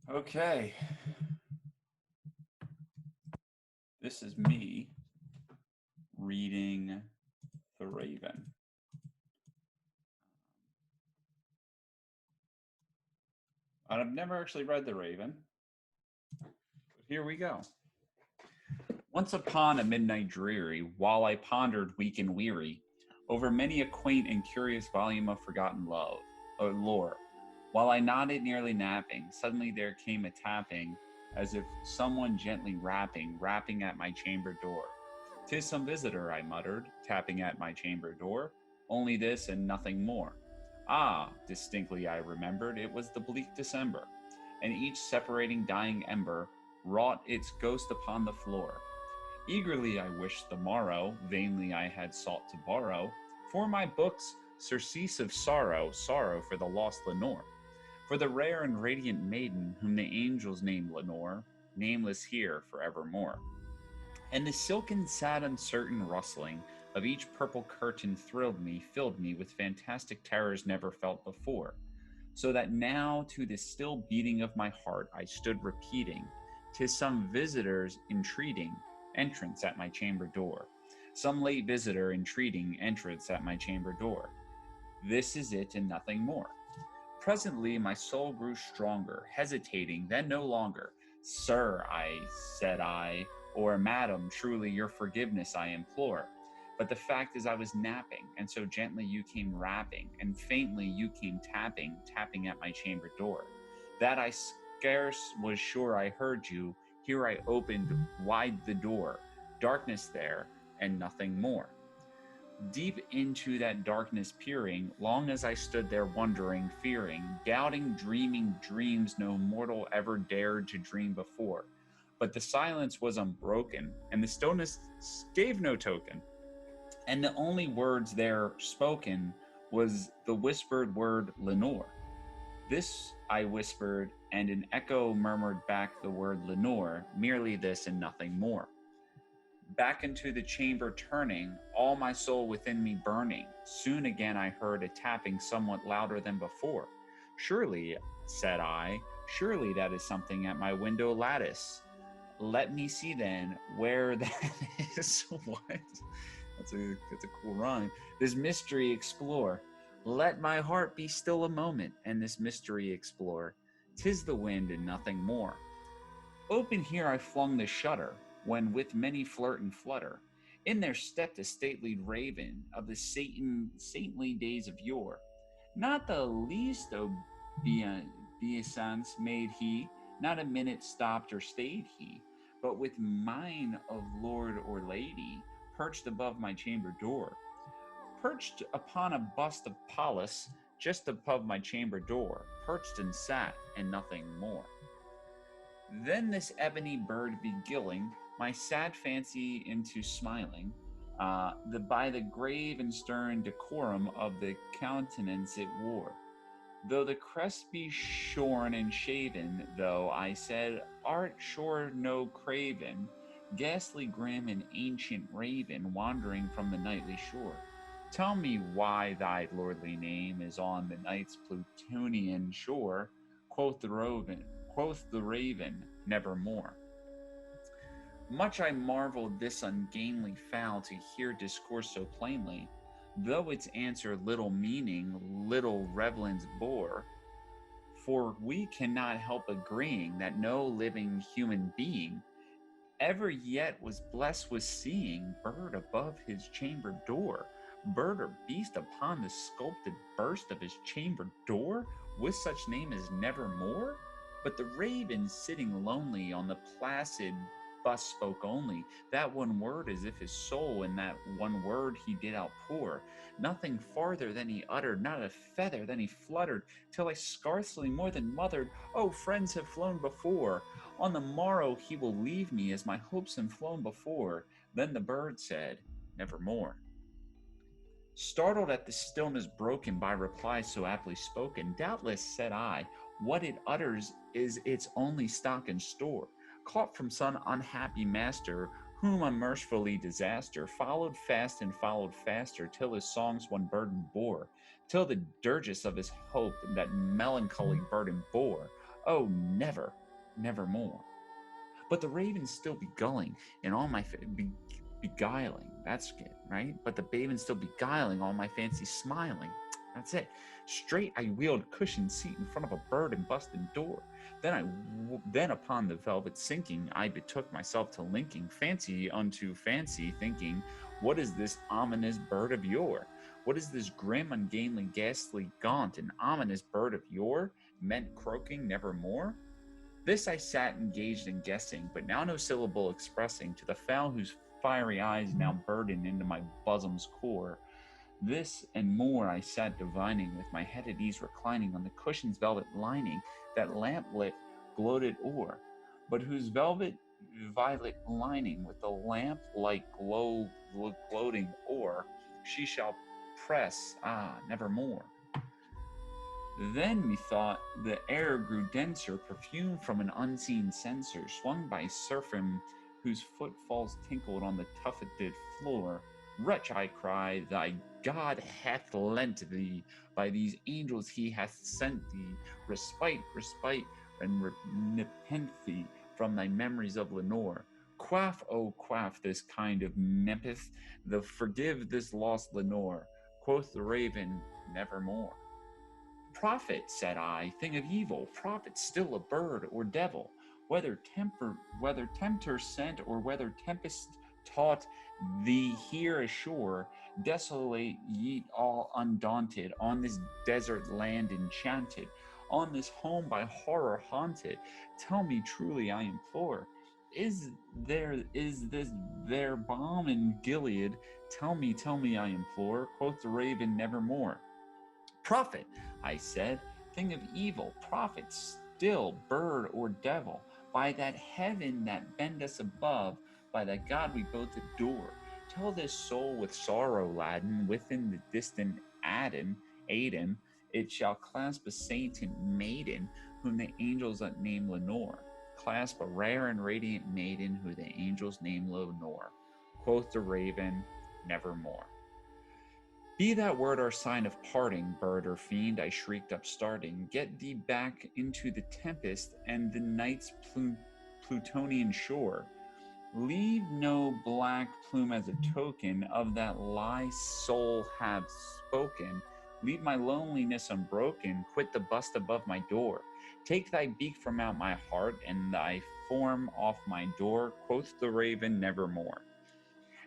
Okay, this is me reading The Raven. I've never actually read The Raven, but here we go. Once upon a midnight dreary, while I pondered weak and weary over many a quaint and curious volume of forgotten love, or lore, while I nodded nearly napping, suddenly there came a tapping, as if someone gently rapping at my chamber door. "'Tis some visitor," I muttered, tapping at my chamber door. "Only this and nothing more." Ah, distinctly I remembered, it was the bleak December, and each separating dying ember wrought its ghost upon the floor. Eagerly I wished the morrow, vainly I had sought to borrow for my books surcease of sorrow, sorrow for the lost Lenore, for the rare and radiant maiden whom the angels name Lenore, nameless here forevermore. And the silken, sad, uncertain rustling of each purple curtain thrilled me, filled me with fantastic terrors never felt before, so that now to the still beating of my heart I stood repeating, "'Tis some visitor's entreating entrance at my chamber door, some late visitor entreating entrance at my chamber door. This is it and nothing more." Presently my soul grew stronger, hesitating, then no longer. "Sir," said I, or "Madam, truly your forgiveness I implore. But the fact is I was napping, and so gently you came rapping, and faintly you came tapping at my chamber door, that I scarce was sure I heard you. Here I opened wide the door, darkness there, and nothing more." Deep into that darkness peering, long as I stood there wondering, fearing, doubting, dreaming dreams no mortal ever dared to dream before. But the silence was unbroken, and the stillness gave no token, and the only words there spoken was the whispered word "Lenore." This I whispered, and an echo murmured back the word "Lenore," merely this and nothing more. Back into the chamber turning, all my soul within me burning, soon again I heard a tapping somewhat louder than before. "Surely," said I, "surely that is something at my window lattice. Let me see then where that is." What? That's a cool rhyme. "This mystery explore. Let my heart be still a moment, and this mystery explore. 'Tis the wind and nothing more." Open here I flung the shutter, when with many flirt and flutter, in there stepped a stately raven of the saintly days of yore. Not the least obeisance made he, not a minute stopped or stayed he, but with mien of lord or lady, perched above my chamber door, perched upon a bust of Pallas, just above my chamber door, perched and sat, and nothing more. Then this ebony bird beguiling my sad fancy into smiling, by the grave and stern decorum of the countenance it wore. Though the crest be shorn and shaven, though I said, "Art sure no craven, ghastly grim and ancient raven, wandering from the nightly shore. Tell me why thy lordly name is on the night's Plutonian shore." Quoth the raven, "Nevermore." Much I marveled this ungainly fowl to hear discourse so plainly, though its answer little meaning, little relevance bore. For we cannot help agreeing that no living human being ever yet was blessed with seeing bird above his chamber door, bird or beast upon the sculpted burst of his chamber door, with such name as Nevermore. But the raven sitting lonely on the placid bust spoke only that one word, as if his soul in that one word he did outpour. Nothing farther than he uttered, not a feather than he fluttered, till I scarcely more than mothered, "Oh, friends have flown before. On the morrow he will leave me, as my hopes have flown before." Then the bird said, "Nevermore." Startled at the stillness broken by reply so aptly spoken, "Doubtless," said I, "what it utters is its only stock and store, caught from some unhappy master, whom unmercifully disaster followed fast and followed faster, till his songs one burden bore, till the dirges of his hope that melancholy burden bore. Oh, never, nevermore. But the ravens still be gulling, and all my beguiling. That's good, right? But the ravens still beguiling, all my fancy smiling. That's it. Straight I wheeled cushioned seat in front of a bird and busted door. Then upon the velvet sinking, I betook myself to linking fancy unto fancy, thinking, what is this ominous bird of yore? What is this grim, ungainly, ghastly, gaunt, and ominous bird of yore, meant croaking nevermore? This I sat engaged in guessing, but now no syllable expressing to the fowl whose fiery eyes now burdened into my bosom's core. This and more I sat divining, with my head at ease reclining on the cushion's velvet lining that lamp-lit gloated o'er, but whose velvet violet lining with the lamp-like gloating o'er she shall press, nevermore. Then methought the air grew denser, perfumed from an unseen censer, swung by seraphim whose footfalls tinkled on the tufted floor. Wretch, I cried, thy God hath lent thee, by these angels he hath sent thee, respite, and nepenthe from thy memories of Lenore. Quaff, oh quaff this kind of nepenthe, the forgive this lost Lenore. Quoth the raven, nevermore. Prophet, said I, thing of evil, prophet still a bird or devil, whether tempter sent or whether tempest taught thee here ashore, desolate ye all undaunted, on this desert land enchanted, on this home by horror haunted. Tell me truly, I implore, is this there balm in Gilead? Tell me, I implore, quoth the raven, nevermore. Prophet, I said, thing of evil, prophet still, bird or devil, by that heaven that bend us above, by that God we both adore, tell this soul with sorrow laden, within the distant Aden, it shall clasp a saint and maiden, whom the angels name Lenore, clasp a rare and radiant maiden, who the angels name Lenore. Quoth the raven, nevermore. Be that word our sign of parting, bird or fiend, I shrieked upstarting. Get thee back into the tempest and the night's Plutonian shore. Leave no black plume as a token of that lie soul have spoken. Leave my loneliness unbroken, quit the bust above my door. Take thy beak from out my heart and thy form off my door, quoth the raven, nevermore.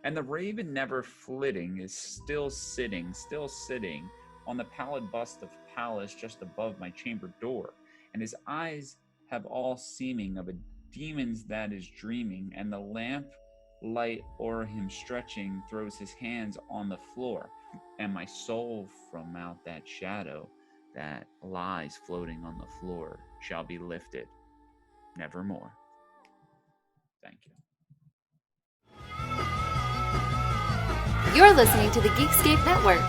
And the raven, never flitting, is still sitting on the pallid bust of Pallas just above my chamber door, and his eyes have all seeming of a demon's that is dreaming, and the lamp light o'er him stretching throws his hands on the floor, and my soul from out that shadow that lies floating on the floor shall be lifted nevermore. Thank you. You're listening to the Geekscape Network.